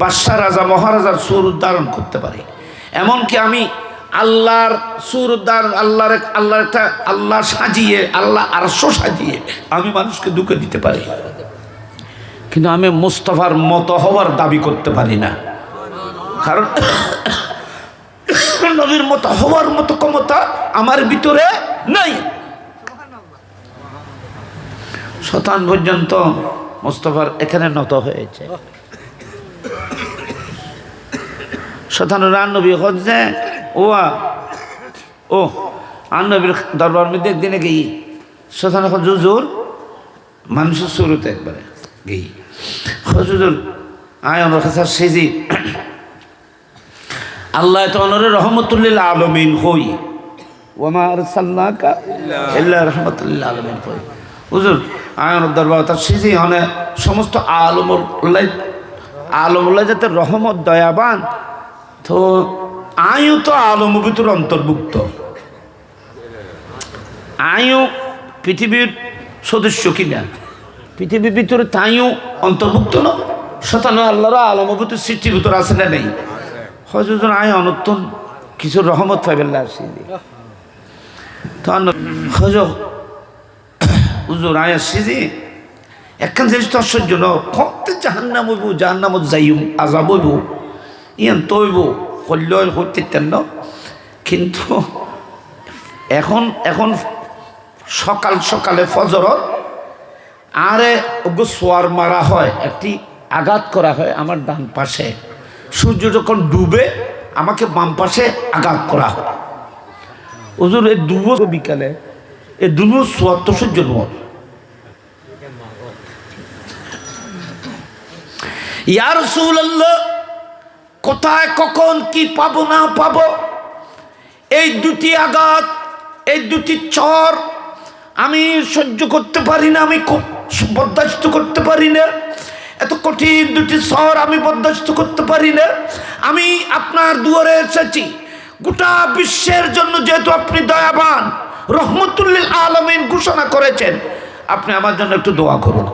বাদশাহ রাজা মহারাজার সুর উদ্ধারণ করতে পারি। এমনকি আমি আল্লাহর সুর উদ্ধারণ, আল্লাহর একটা আল্লাহ সাজিয়ে, আল্লাহ আরশ সাজিয়ে আমি মানুষকে দুঃখে দিতে পারি। কিন্তু আমি মুস্তাফার মতো হওয়ার দাবি করতে পারি না, কারণ নবীর মতো হওয়ার মতো ক্ষমতা আমার ভিতরে নাই। শতান পর্যন্ত মুস্তাফার এখানে নত হয়েছে। শতানুর নবী হচ্ছে ও আর নবীর দরবার মধ্যে একদিনে গেই শতান হজুর মানুষের শুরুতে একবারে গেই হজুর আয় আমার কাছে সেজি আল্লাহ তো অনরে রহমতুল্লিল আলমিন হই ওমা আরসালনাকা ইল্লা রাহমাতুল আলামিন হই। হুজুর আয়ন দরবার তার সেজি হনে সমস্ত আলমুল্লাহ যাতে রহমত দয়াবান, তো আয়ু তো আলম ভিতর অন্তর্ভুক্ত। আয়ু পৃথিবীর সদস্য কিনা, পৃথিবীর ভিতরে তাইও অন্তর্ভুক্ত না। শতানু আল্লাহর আলম ভিতর সৃষ্টির ভিতর আছে না নেই? হজুর আয় অনর্তন কিছু রহমত পাইবেল্লা আসি হুজুর আয় আসছি যে একখান জিনিস তো আশ্চর্য ন কত জাহান্নাম হইব, জাহান্নামত যাইম আজাব হইব ইয়ান তৈব কল্যাণ হইতেন না। কিন্তু এখন সকাল সকালে ফজরত আরে ওগো সোয়ার মারা হয়, একটি আঘাত করা হয় আমার ডান পাশে। সূর্য যখন ডুবে আমাকে বাম পাশে আঘাত করা হয়। হুজুর এই ডুবো বিকালে এই ডুবো ৭৪ সূর্য নয়। ইয়া রাসূলুল্লাহ, কোথায় কখন কি পাবো না পাবো, এই দুটি আঘাত, এই দুটি চর আমি সহ্য করতে পারি না, আমি খুব বরদাস্ত করতে পারি না। এত কঠিন দুটি চর আমি বরদাস্ত করতে পারি না। আমি আপনার দুয়ারে এসেছি গোটা বিশ্বের জন্য, যেহেতু আপনি দয়াবান রহমতুল্লিল আলামিন ঘোষণা করেছেন, আপনি আমার জন্য একটু দোয়া করুন।